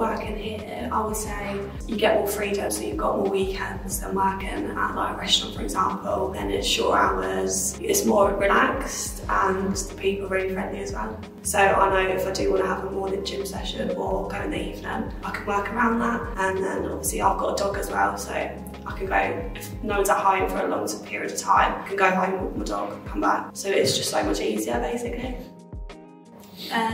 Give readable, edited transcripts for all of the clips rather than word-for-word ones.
working here, I would say you get more freedom, so you've got more weekends than working at like a restaurant, for example. Then it's short hours, it's more relaxed, and the people are really friendly as well. So I know if I do want to have a morning gym session or go in the evening, I can work around that. And then obviously I've got a dog as well, so I can go, if no one's at home for a long period of time, I can go home with my dog, come back. So it's just so much easier, basically.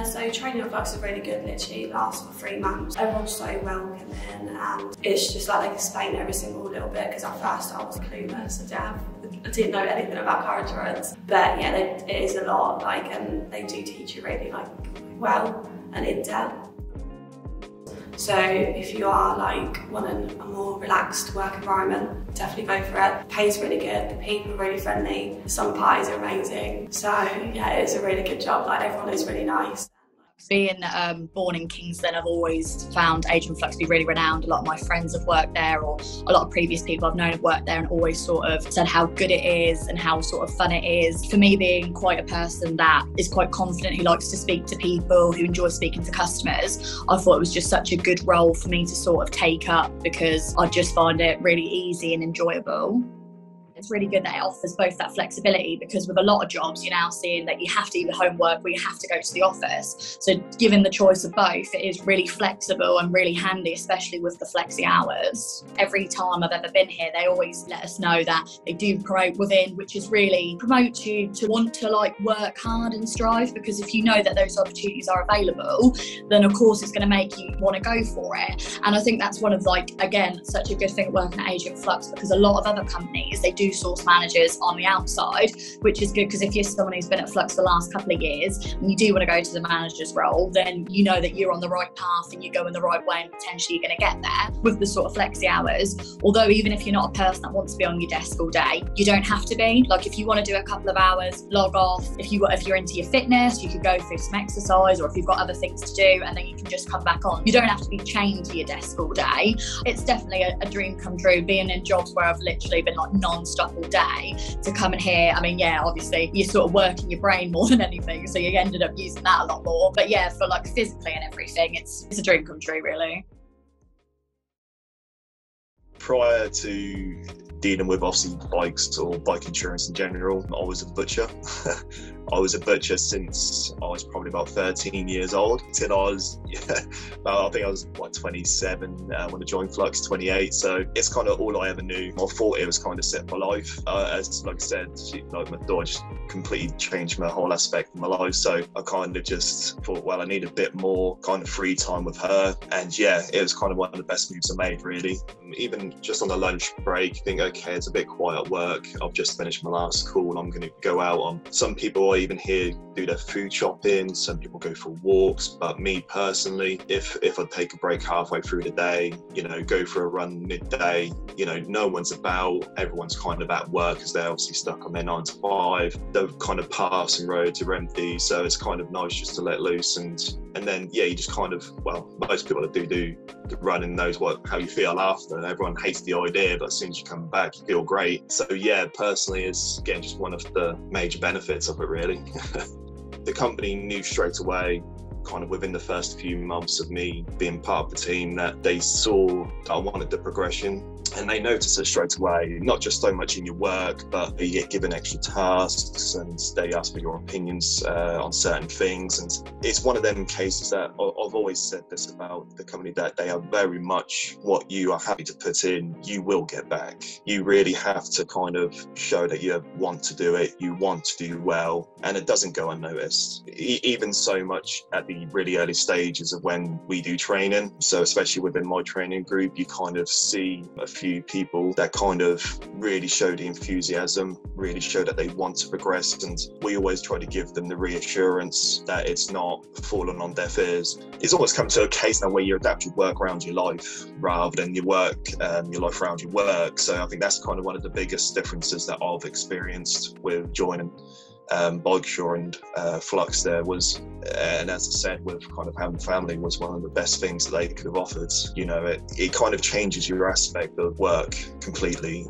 So training at Flux is really good, literally lasts for 3 months. Everyone's so welcoming, and it's just like they explain every single little bit, because at first I was clueless. I didn't know anything about car insurance. But yeah, it is a lot, like, and they do teach you really like well and in depth. So if you are like wanting a more relaxed work environment, definitely go for it. The pay's really good, the people are really friendly, some parties are amazing. So yeah, it's a really good job, like everyone is really nice. Being born in Kingston, I've always found Agent Flux to be really renowned. A lot of my friends have worked there, or a lot of previous people I've known have worked there, and always sort of said how good it is and how sort of fun it is. For me, being quite a person that is quite confident, who likes to speak to people, who enjoys speaking to customers, I thought it was just such a good role for me to sort of take up, because I just find it really easy and enjoyable. It's really good that it offers both that flexibility, because with a lot of jobs you're now seeing that you have to do the homework or you have to go to the office. So given the choice of both, it is really flexible and really handy, especially with the flexi hours. Every time I've ever been here, they always let us know that they do promote within, which is really promote you to want to like work hard and strive, because if you know that those opportunities are available, then of course it's going to make you want to go for it. And I think that's one of, like, again, such a good thing working at Agent Flux, because a lot of other companies, they do source managers on the outside, which is good, because if you're someone who's been at Flux for the last couple of years and you do want to go to the manager's role, then you know that you're on the right path and you're going the right way, and potentially you're going to get there with the sort of flexi hours. Although even if you're not a person that wants to be on your desk all day, you don't have to be. Like, if you want to do a couple of hours, log off. If you're into your fitness, you could go through some exercise, or if you've got other things to do, and then you can just come back on. You don't have to be chained to your desk all day. It's definitely a dream come true, being in jobs where I've literally been like non-stop all day, to come in here. I mean, yeah, obviously you're sort of working your brain more than anything, so you ended up using that a lot more. But yeah, for like physically and everything, it's a dream come true, really. Prior to dealing with obviously bikes or bike insurance in general, I was a butcher. I was a butcher since I was probably about 13 years old, till I was, I think I was like 27 when I joined Flux, 28. So it's kind of all I ever knew. I thought it was kind of set my life. As like I said, like my daughter just completely changed my whole aspect of my life. So I kind of just thought, well, I need a bit more kind of free time with her. And yeah, it was kind of one of the best moves I made, really. Even just on the lunch break, think, okay, it's a bit quiet at work. I've just finished my last call. I'm going to go out on. Some people I even hear do their food shopping. Some people go for walks. But me personally, if I take a break halfway through the day, go for a run midday, no one's about. Everyone's kind of at work because they're obviously stuck on their 9 to 5. The kind of paths and roads are empty, so it's kind of nice just to let loose. And then yeah, you just kind of, well, most people that do the running knows how you feel after. Everyone hates the idea, but as soon as you come back, you feel great. So yeah, personally, it's again just one of the major benefits of it, really. The company knew straight away, kind of within the first few months of me being part of the team, that they saw that I wanted the progression. And they notice it straight away, not just so much in your work, but you get given extra tasks and they ask for your opinions on certain things. And it's one of them cases that I've always said this about the company, that they are very much what you are happy to put in, you will get back. You really have to kind of show that you want to do it, you want to do well, and it doesn't go unnoticed. Even so much at the really early stages of when we do training. So especially within my training group, you kind of see a few people that kind of really show the enthusiasm, really show that they want to progress, and we always try to give them the reassurance that it's not falling on deaf ears. It's almost come to a case now where you adapt your work around your life rather than your life around your work. So I think that's kind of one of the biggest differences that I've experienced with joining Bikesure and Flux there was, and as I said, with kind of having family, was one of the best things that they could have offered. It kind of changes your aspect of work completely.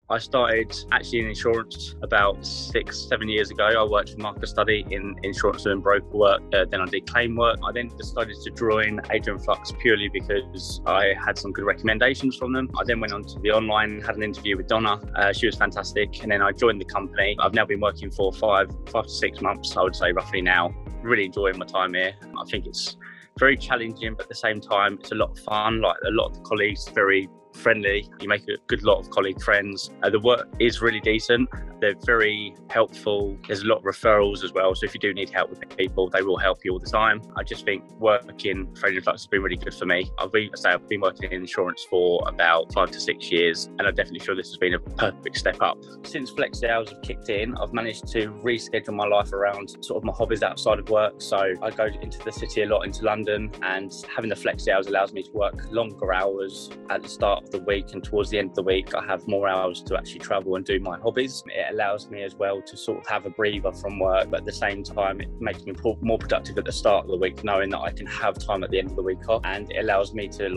I started actually in insurance about 6-7 years ago. I worked for market study in insurance and broker work. Then I did claim work. I then decided to join Adrian Flux purely because I had some good recommendations from them. I then went on to the online, had an interview with Donna. She was fantastic. And then I joined the company. I've now been working for 5 to 6 months, I would say roughly now. Really enjoying my time here. I think it's very challenging, but at the same time, it's a lot of fun. Like a lot of the colleagues, very friendly. You make a good lot of colleague friends. The work is really decent. They're very helpful. There's a lot of referrals as well. So if you do need help with people, they will help you all the time. I just think working for Adrian Flux has been really good for me. I've been working in insurance for about 5 to 6 years, and I definitely feel this has been a perfect step up. Since flexi hours have kicked in, I've managed to reschedule my life around sort of my hobbies outside of work. So I go into the city a lot, into London, and having the flexi hours allows me to work longer hours at the start of the week, and towards the end of the week I have more hours to actually travel and do my hobbies. It allows me as well to sort of have a breather from work, but at the same time it makes me more productive at the start of the week, knowing that I can have time at the end of the week off, and it allows me to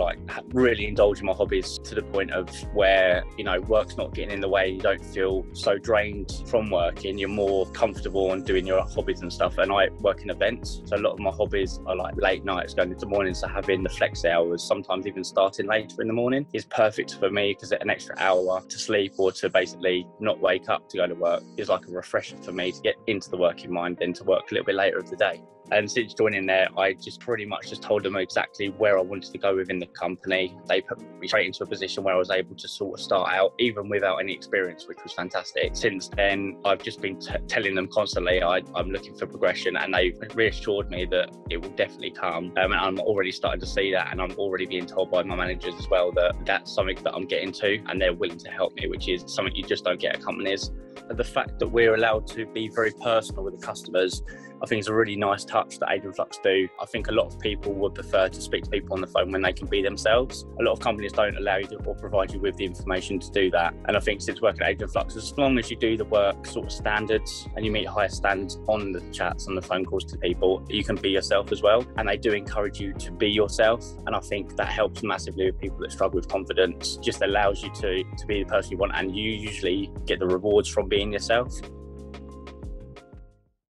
really indulge in my hobbies to the point of where, you know, work's not getting in the way. You don't feel so drained from working. You're more comfortable and doing your hobbies and stuff. And I work in events, so a lot of my hobbies are like late nights going into mornings, so having the flex hours, sometimes even starting later in the morning, is perfect for me, because an extra hour to sleep or to basically not wake up to go to work is like a refresher for me to get into the working mind, then to work a little bit later of the day. And since joining there, I just pretty much just told them exactly where I wanted to go within the company. They put me straight into a position where I was able to sort of start out, even without any experience, which was fantastic. Since then, I've just been telling them constantly I'm looking for progression, and they've reassured me that it will definitely come. And I'm already starting to see that, and I'm already being told by my managers as well that that's something that I'm getting to, and they're willing to help me, which is something you just don't get at companies. The fact that we're allowed to be very personal with the customers, I think, is a really nice touch that Adrian Flux do. I think a lot of people would prefer to speak to people on the phone when they can be themselves. A lot of companies don't allow you to, or provide you with the information to do that. And I think since working at Adrian Flux, as long as you do the work sort of standards and you meet higher standards on the chats, on the phone calls to people, you can be yourself as well. And they do encourage you to be yourself. And I think that helps massively with people that struggle with confidence. Just allows you to be the person you want, and you usually get the rewards from being yourself.